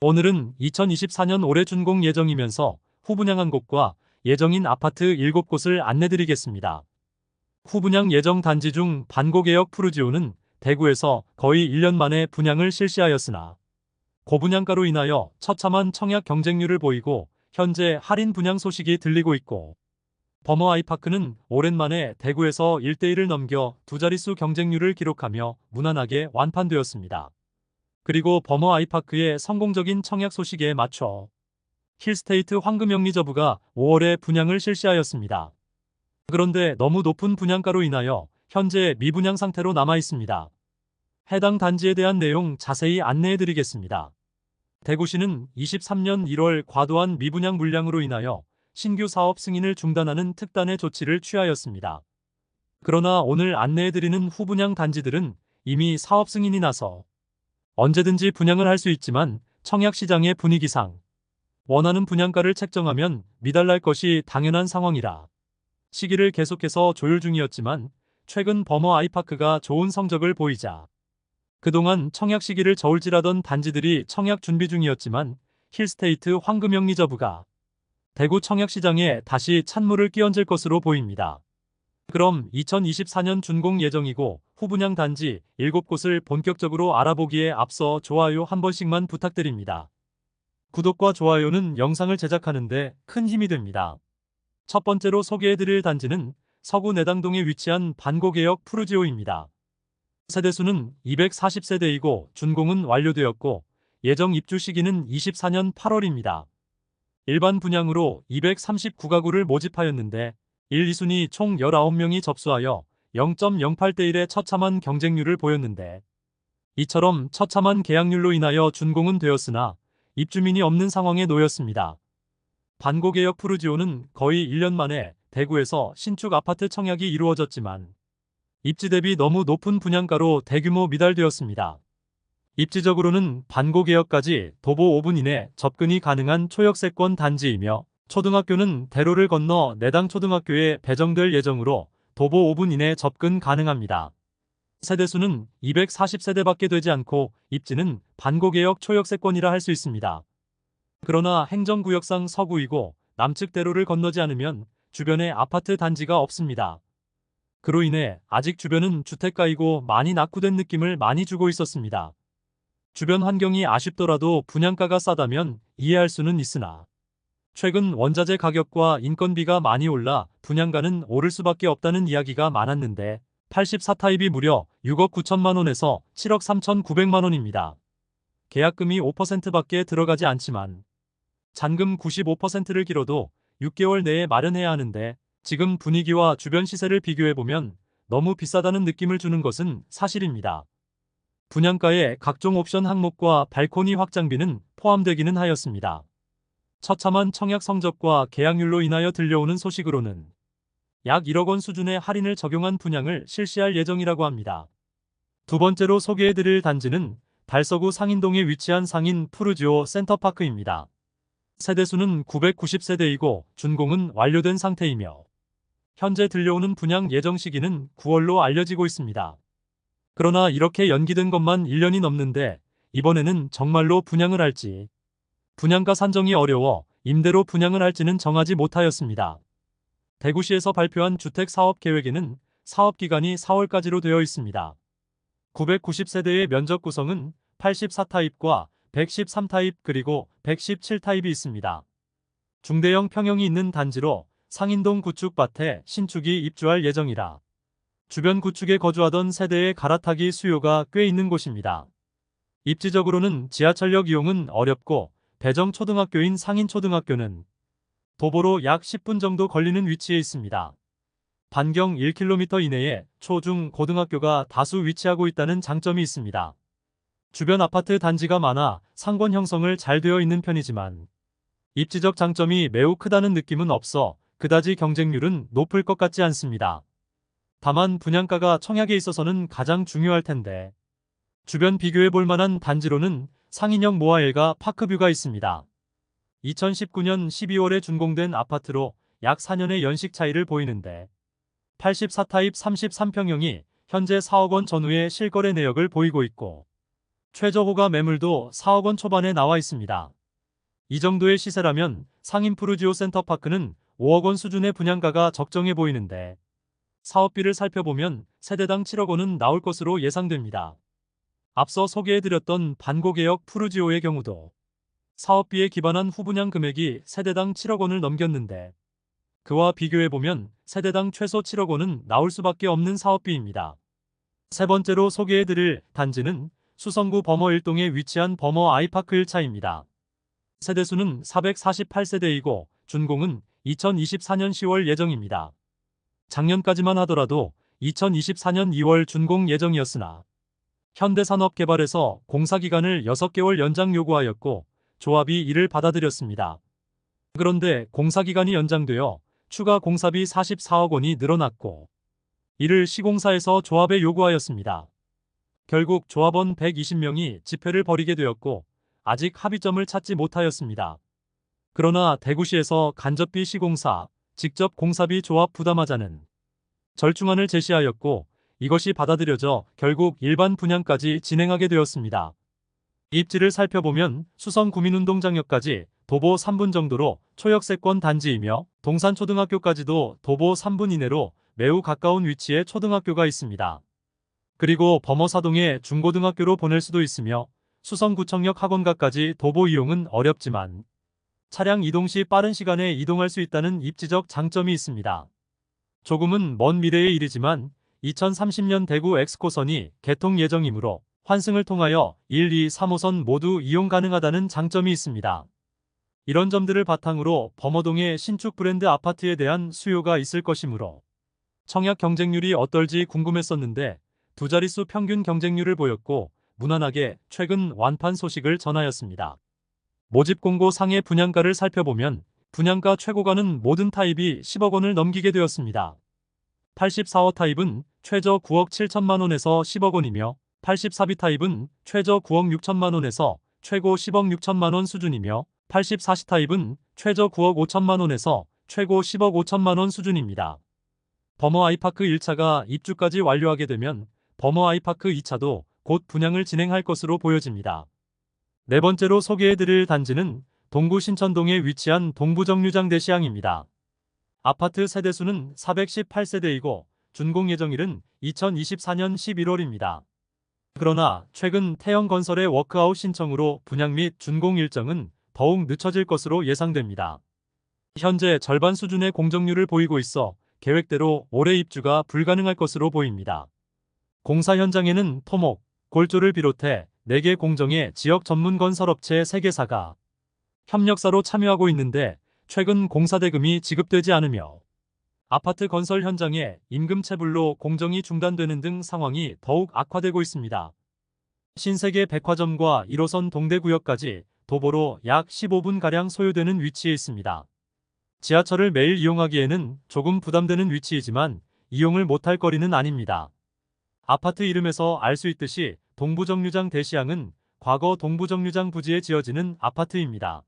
오늘은 2024년 올해 준공 예정이면서 후분양한 곳과 예정인 아파트 7곳을 안내드리겠습니다. 후분양 예정 단지 중 반고개역 푸르지오는 대구에서 거의 1년 만에 분양을 실시하였으나 고분양가로 인하여 처참한 청약 경쟁률을 보이고 현재 할인 분양 소식이 들리고 있고, 버머 아이파크는 오랜만에 대구에서 1대1을 넘겨 두 자릿수 경쟁률을 기록하며 무난하게 완판되었습니다. 그리고 버머 아이파크의 성공적인 청약 소식에 맞춰 힐스테이트 황금영리저부가 5월에 분양을 실시하였습니다. 그런데 너무 높은 분양가로 인하여 현재 미분양 상태로 남아 있습니다. 해당 단지에 대한 내용 자세히 안내해 드리겠습니다. 대구시는 23년 1월 과도한 미분양 물량으로 인하여 신규 사업 승인을 중단하는 특단의 조치를 취하였습니다. 그러나 오늘 안내해 드리는 후분양 단지들은 이미 사업 승인이 나서 언제든지 분양을 할 수 있지만 청약 시장의 분위기상 원하는 분양가를 책정하면 미달날 것이 당연한 상황이라 시기를 계속해서 조율 중이었지만, 최근 버머 아이파크가 좋은 성적을 보이자 그동안 청약 시기를 저울질하던 단지들이 청약 준비 중이었지만 힐스테이트 황금영리저부가 대구 청약 시장에 다시 찬물을 끼얹을 것으로 보입니다. 그럼 2024년 준공 예정이고 후분양 단지 7곳을 본격적으로 알아보기에 앞서 좋아요 한 번씩만 부탁드립니다. 구독과 좋아요는 영상을 제작하는데 큰 힘이 됩니다. 첫 번째로 소개해드릴 단지는 서구 내당동에 위치한 반고개역 푸르지오입니다. 세대수는 240세대이고 준공은 완료되었고 예정 입주 시기는 24년 8월입니다. 일반 분양으로 239가구를 모집하였는데 1, 2순위 총 19명이 접수하여 0.08대 1의 처참한 경쟁률을 보였는데, 이처럼 처참한 계약률로 인하여 준공은 되었으나 입주민이 없는 상황에 놓였습니다. 반고개역 푸르지오는 거의 1년 만에 대구에서 신축 아파트 청약이 이루어졌지만 입지 대비 너무 높은 분양가로 대규모 미달되었습니다. 입지적으로는 반고개역까지 도보 5분 이내 접근이 가능한 초역세권 단지이며 초등학교는 대로를 건너 내당 초등학교에 배정될 예정으로 도보 5분 이내 접근 가능합니다. 세대수는 240세대밖에 되지 않고 입지는 반고개역 초역세권이라 할 수 있습니다. 그러나 행정구역상 서구이고 남측 대로를 건너지 않으면 주변에 아파트 단지가 없습니다. 그로 인해 아직 주변은 주택가이고 많이 낙후된 느낌을 많이 주고 있었습니다. 주변 환경이 아쉽더라도 분양가가 싸다면 이해할 수는 있으나 최근 원자재 가격과 인건비가 많이 올라 분양가는 오를 수밖에 없다는 이야기가 많았는데 84타입이 무려 6억 9천만 원에서 7억 3천9백만 원입니다. 계약금이 5%밖에 들어가지 않지만 잔금 95%를 길어도 6개월 내에 마련해야 하는데, 지금 분위기와 주변 시세를 비교해보면 너무 비싸다는 느낌을 주는 것은 사실입니다. 분양가에 각종 옵션 항목과 발코니 확장비는 포함되기는 하였습니다. 처참한 청약 성적과 계약률로 인하여 들려오는 소식으로는 약 1억 원 수준의 할인을 적용한 분양을 실시할 예정이라고 합니다. 두 번째로 소개해드릴 단지는 달서구 상인동에 위치한 상인 푸르지오 센터파크입니다. 세대수는 990세대이고 준공은 완료된 상태이며 현재 들려오는 분양 예정 시기는 9월로 알려지고 있습니다. 그러나 이렇게 연기된 것만 1년이 넘는데 이번에는 정말로 분양을 할지, 분양가 산정이 어려워 임대로 분양을 할지는 정하지 못하였습니다. 대구시에서 발표한 주택사업계획에는 사업기간이 4월까지로 되어 있습니다. 990세대의 면적 구성은 84타입과 113타입 그리고 117타입이 있습니다. 중대형 평형이 있는 단지로 상인동 구축밭에 신축이 입주할 예정이라 주변 구축에 거주하던 세대의 갈아타기 수요가 꽤 있는 곳입니다. 입지적으로는 지하철역 이용은 어렵고 배정 초등학교인 상인초등학교는 도보로 약 10분 정도 걸리는 위치에 있습니다. 반경 1km 이내에 초, 중, 고등학교가 다수 위치하고 있다는 장점이 있습니다. 주변 아파트 단지가 많아 상권 형성을 잘 되어 있는 편이지만 입지적 장점이 매우 크다는 느낌은 없어 그다지 경쟁률은 높을 것 같지 않습니다. 다만 분양가가 청약에 있어서는 가장 중요할 텐데, 주변 비교해 볼 만한 단지로는 상인역 모아일가 파크뷰가 있습니다. 2019년 12월에 준공된 아파트로 약 4년의 연식 차이를 보이는데 84타입 33평형이 현재 4억 원 전후의 실거래 내역을 보이고 있고 최저 호가 매물도 4억 원 초반에 나와 있습니다. 이 정도의 시세라면 상인 푸르지오 센터파크는 5억 원 수준의 분양가가 적정해 보이는데 사업비를 살펴보면 세대당 7억 원은 나올 것으로 예상됩니다. 앞서 소개해드렸던 반고개역 푸르지오의 경우도 사업비에 기반한 후분양 금액이 세대당 7억 원을 넘겼는데 그와 비교해보면 세대당 최소 7억 원은 나올 수밖에 없는 사업비입니다. 세 번째로 소개해드릴 단지는 수성구 범어 1동에 위치한 범어 아이파크 1차입니다. 세대수는 448세대이고 준공은 2024년 10월 예정입니다. 작년까지만 하더라도 2024년 2월 준공 예정이었으나 현대산업개발에서 공사기간을 6개월 연장 요구하였고 조합이 이를 받아들였습니다. 그런데 공사기간이 연장되어 추가 공사비 44억 원이 늘어났고 이를 시공사에서 조합에 요구하였습니다. 결국 조합원 120명이 집회를 벌이게 되었고 아직 합의점을 찾지 못하였습니다. 그러나 대구시에서 간접비 시공사, 직접 공사비 조합 부담하자는 절충안을 제시하였고 이것이 받아들여져 결국 일반 분양까지 진행하게 되었습니다. 입지를 살펴보면 수성구민운동장역까지 도보 3분 정도로 초역세권 단지이며 동산초등학교까지도 도보 3분 이내로 매우 가까운 위치에 초등학교가 있습니다. 그리고 범어사동에 중고등학교로 보낼 수도 있으며 수성구청역 학원가까지 도보 이용은 어렵지만 차량 이동 시 빠른 시간에 이동할 수 있다는 입지적 장점이 있습니다. 조금은 먼 미래의 일이지만 2030년 대구 엑스코선이 개통 예정이므로 환승을 통하여 1, 2, 3호선 모두 이용 가능하다는 장점이 있습니다. 이런 점들을 바탕으로 범어동의 신축 브랜드 아파트에 대한 수요가 있을 것이므로 청약 경쟁률이 어떨지 궁금했었는데 두 자릿수 평균 경쟁률을 보였고 무난하게 최근 완판 소식을 전하였습니다. 모집 공고 상의 분양가를 살펴보면 분양가 최고가는 모든 타입이 10억 원을 넘기게 되었습니다. 84호 타입은 최저 9억 7천만 원에서 10억 원이며 84B 타입은 최저 9억 6천만 원에서 최고 10억 6천만 원 수준이며 84C 타입은 최저 9억 5천만 원에서 최고 10억 5천만 원 수준입니다. 범어 아이파크 1차가 입주까지 완료하게 되면 범어 아이파크 2차도 곧 분양을 진행할 것으로 보여집니다. 네 번째로 소개해드릴 단지는 동구 신천동에 위치한 동부정류장 대시양입니다. 아파트 세대수는 418세대이고 준공 예정일은 2024년 11월입니다. 그러나 최근 태영건설의 워크아웃 신청으로 분양 및 준공 일정은 더욱 늦춰질 것으로 예상됩니다. 현재 절반 수준의 공정률을 보이고 있어 계획대로 올해 입주가 불가능할 것으로 보입니다. 공사 현장에는 토목, 골조를 비롯해 4개 공정의 지역 전문 건설업체 3개사가 협력사로 참여하고 있는데 최근 공사 대금이 지급되지 않으며 아파트 건설 현장에 임금 체불로 공정이 중단되는 등 상황이 더욱 악화되고 있습니다. 신세계 백화점과 1호선 동대구역까지 도보로 약 15분가량 소요되는 위치에 있습니다. 지하철을 매일 이용하기에는 조금 부담되는 위치이지만 이용을 못할 거리는 아닙니다. 아파트 이름에서 알 수 있듯이 동부정류장 대시양은 과거 동부정류장 부지에 지어지는 아파트입니다.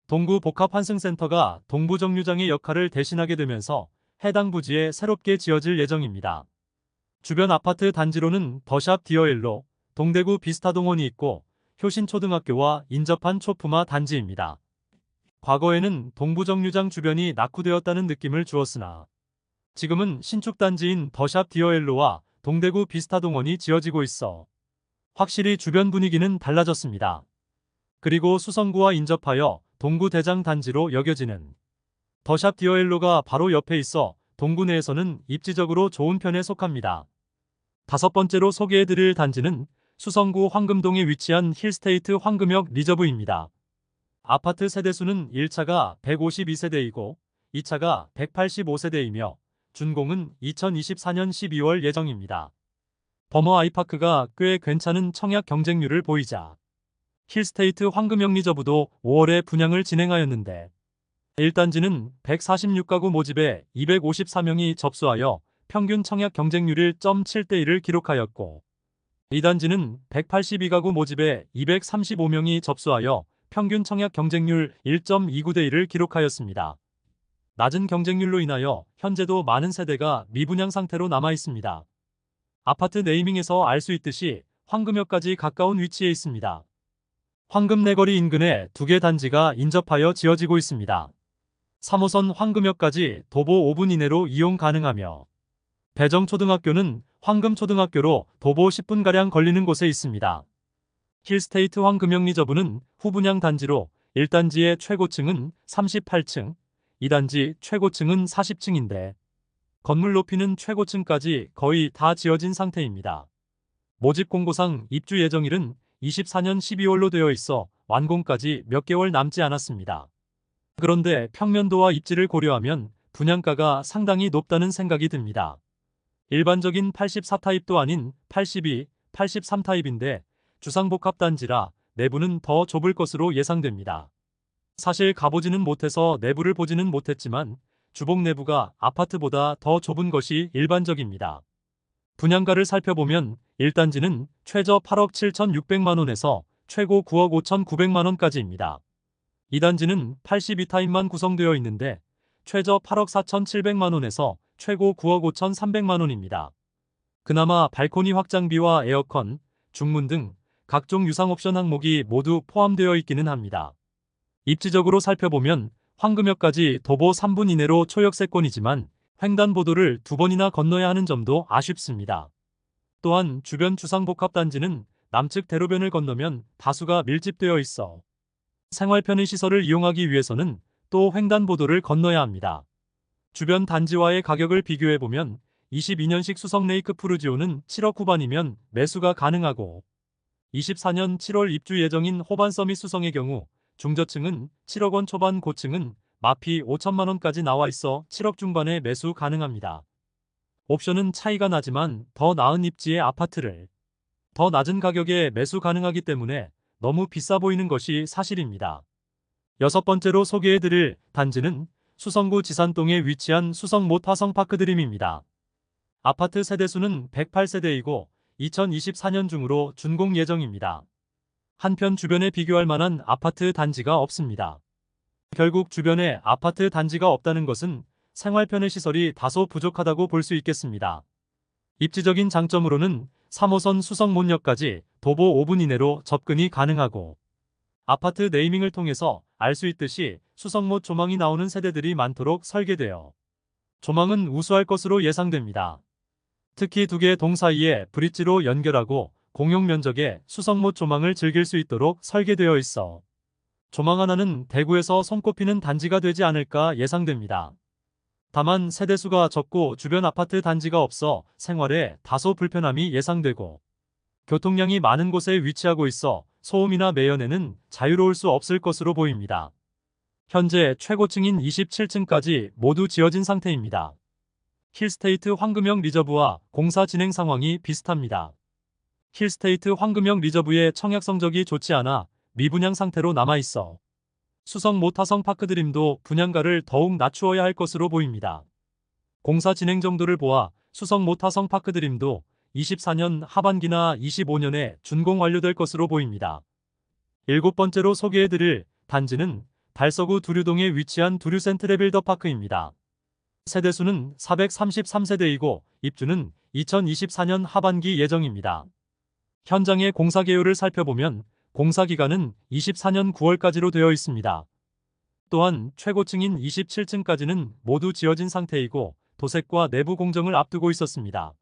동구 복합환승센터가 동부정류장의 역할을 대신하게 되면서 해당 부지에 새롭게 지어질 예정입니다. 주변 아파트 단지로는 더샵 디어일로, 동대구 비스타동원이 있고 효신초등학교와 인접한 초품화 단지입니다. 과거에는 동부정류장 주변이 낙후되었다는 느낌을 주었으나 지금은 신축 단지인 더샵 디어일로와 동대구 비스타동원이 지어지고 있어 확실히 주변 분위기는 달라졌습니다. 그리고 수성구와 인접하여 동구 대장 단지로 여겨지는 더샵 디어일로가 바로 옆에 있어 동구 내에서는 입지적으로 좋은 편에 속합니다. 다섯 번째로 소개해드릴 단지는 수성구 황금동에 위치한 힐스테이트 황금역 리저브입니다. 아파트 세대수는 1차가 152세대이고 2차가 185세대이며 준공은 2024년 12월 예정입니다. 범어 아이파크가 꽤 괜찮은 청약 경쟁률을 보이자 힐스테이트 황금역 리저브도 5월에 분양을 진행하였는데 1단지는 146가구 모집에 254명이 접수하여 평균 청약 경쟁률 1.7대1을 기록하였고 2단지는 182가구 모집에 235명이 접수하여 평균 청약 경쟁률 1.29대1을 기록하였습니다. 낮은 경쟁률로 인하여 현재도 많은 세대가 미분양 상태로 남아 있습니다. 아파트 네이밍에서 알 수 있듯이 황금역까지 가까운 위치에 있습니다. 황금내거리 인근에 2개 단지가 인접하여 지어지고 있습니다. 3호선 황금역까지 도보 5분 이내로 이용 가능하며 배정초등학교는 황금초등학교로 도보 10분가량 걸리는 곳에 있습니다. 힐스테이트 황금역 리저브는 후분양 단지로 1단지의 최고층은 38층, 2단지 최고층은 40층인데 건물 높이는 최고층까지 거의 다 지어진 상태입니다. 모집 공고상 입주 예정일은 24년 12월로 되어 있어 완공까지 몇 개월 남지 않았습니다. 그런데 평면도와 입지를 고려하면 분양가가 상당히 높다는 생각이 듭니다. 일반적인 84타입도 아닌 82, 83타입인데 주상복합단지라 내부는 더 좁을 것으로 예상됩니다. 사실 가보지는 못해서 내부를 보지는 못했지만 주복 내부가 아파트보다 더 좁은 것이 일반적입니다. 분양가를 살펴보면 1단지는 최저 8억 7,600만원에서 최고 9억 5,900만원까지입니다. 2단지는 82타입만 구성되어 있는데 최저 8억 4,700만원에서 최고 9억 5,300만원입니다. 그나마 발코니 확장비와 에어컨, 중문 등 각종 유상 옵션 항목이 모두 포함되어 있기는 합니다. 입지적으로 살펴보면 황금역까지 도보 3분 이내로 초역세권이지만 횡단보도를 2번이나 건너야 하는 점도 아쉽습니다. 또한 주변 주상복합단지는 남측 대로변을 건너면 다수가 밀집되어 있어 생활 편의 시설을 이용하기 위해서는 또 횡단보도를 건너야 합니다. 주변 단지와의 가격을 비교해보면 22년식 수성 레이크 푸르지오는 7억 후반이면 매수가 가능하고 24년 7월 입주 예정인 호반 서밋 수성의 경우 중저층은 7억 원 초반, 고층은 마피 5천만 원까지 나와 있어 7억 중반에 매수 가능합니다. 옵션은 차이가 나지만 더 나은 입지의 아파트를 더 낮은 가격에 매수 가능하기 때문에 너무 비싸 보이는 것이 사실입니다. 6번째로 소개해드릴 단지는 수성구 지산동에 위치한 수성못 화성파크드림입니다. 아파트 세대수는 108세대이고 2024년 중으로 준공 예정입니다. 한편 주변에 비교할 만한 아파트 단지가 없습니다. 결국 주변에 아파트 단지가 없다는 것은 생활 편의 시설이 다소 부족하다고 볼 수 있겠습니다. 입지적인 장점으로는 3호선 수성못역까지 도보 5분 이내로 접근이 가능하고 아파트 네이밍을 통해서 알 수 있듯이 수성못 조망이 나오는 세대들이 많도록 설계되어 조망은 우수할 것으로 예상됩니다. 특히 2개 동 사이에 브릿지로 연결하고 공용 면적의 수성못 조망을 즐길 수 있도록 설계되어 있어 조망 하나는 대구에서 손꼽히는 단지가 되지 않을까 예상됩니다. 다만 세대수가 적고 주변 아파트 단지가 없어 생활에 다소 불편함이 예상되고 교통량이 많은 곳에 위치하고 있어 소음이나 매연에는 자유로울 수 없을 것으로 보입니다. 현재 최고층인 27층까지 모두 지어진 상태입니다. 힐스테이트 황금역 리저브와 공사 진행 상황이 비슷합니다. 힐스테이트 황금역 리저브의 청약 성적이 좋지 않아 미분양 상태로 남아있어 수성못 화성파크드림도 분양가를 더욱 낮추어야 할 것으로 보입니다. 공사 진행 정도를 보아 수성못 화성파크드림도 24년 하반기나 25년에 준공 완료될 것으로 보입니다. 7번째로 소개해드릴 단지는 달서구 두류동에 위치한 두류센트레 빌더파크입니다. 세대수는 433세대이고 입주는 2024년 하반기 예정입니다. 현장의 공사 개요를 살펴보면 공사 기간은 24년 9월까지로 되어 있습니다. 또한 최고층인 27층까지는 모두 지어진 상태이고 도색과 내부 공정을 앞두고 있었습니다.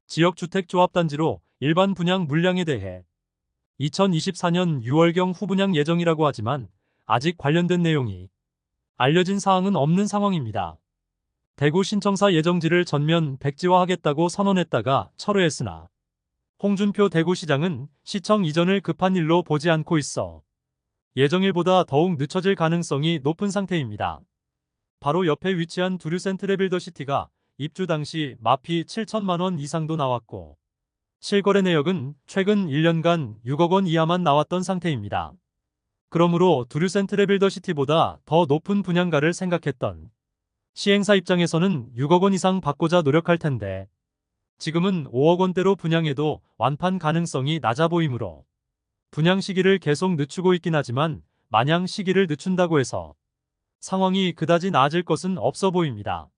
지역주택조합단지로 일반 분양 물량에 대해 2024년 6월경 후분양 예정이라고 하지만 아직 관련된 내용이 알려진 사항은 없는 상황입니다. 대구 신청사 예정지를 전면 백지화하겠다고 선언했다가 철회했으나 홍준표 대구시장은 시청 이전을 급한 일로 보지 않고 있어 예정일보다 더욱 늦춰질 가능성이 높은 상태입니다. 바로 옆에 위치한 두류센트레 빌더시티가 입주 당시 마피 7천만 원 이상도 나왔고 실거래 내역은 최근 1년간 6억 원 이하만 나왔던 상태입니다. 그러므로 두류센트레 빌더시티보다 더 높은 분양가를 생각했던 시행사 입장에서는 6억 원 이상 받고자 노력할 텐데 지금은 5억 원대로 분양해도 완판 가능성이 낮아 보이므로 분양 시기를 계속 늦추고 있긴 하지만 마냥 시기를 늦춘다고 해서 상황이 그다지 나아질 것은 없어 보입니다.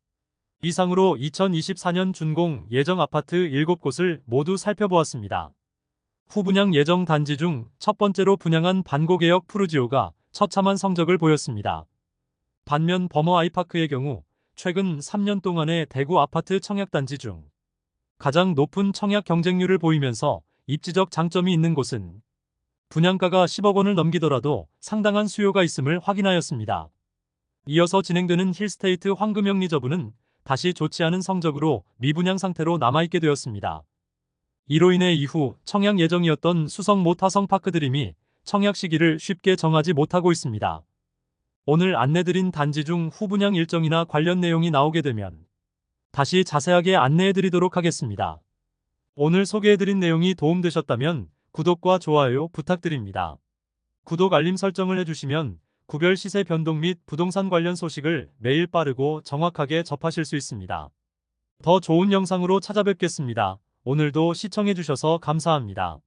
이상으로 2024년 준공 예정 아파트 7곳을 모두 살펴보았습니다. 후분양 예정 단지 중 첫 번째로 분양한 반고개역 푸르지오가 처참한 성적을 보였습니다. 반면 버머 아이파크의 경우 최근 3년 동안의 대구 아파트 청약단지 중 가장 높은 청약 경쟁률을 보이면서 입지적 장점이 있는 곳은 분양가가 10억 원을 넘기더라도 상당한 수요가 있음을 확인하였습니다. 이어서 진행되는 힐스테이트 황금영 리저브는 다시 좋지 않은 성적으로 미분양 상태로 남아있게 되었습니다. 이로 인해 이후 청약 예정이었던 수성 모타성 파크드림이 청약 시기를 쉽게 정하지 못하고 있습니다. 오늘 안내드린 단지 중 후분양 일정이나 관련 내용이 나오게 되면 다시 자세하게 안내해드리도록 하겠습니다. 오늘 소개해드린 내용이 도움되셨다면 구독과 좋아요 부탁드립니다. 구독 알림 설정을 해주시면 구별 시세 변동 및 부동산 관련 소식을 매일 빠르고 정확하게 접하실 수 있습니다. 더 좋은 영상으로 찾아뵙겠습니다. 오늘도 시청해주셔서 감사합니다.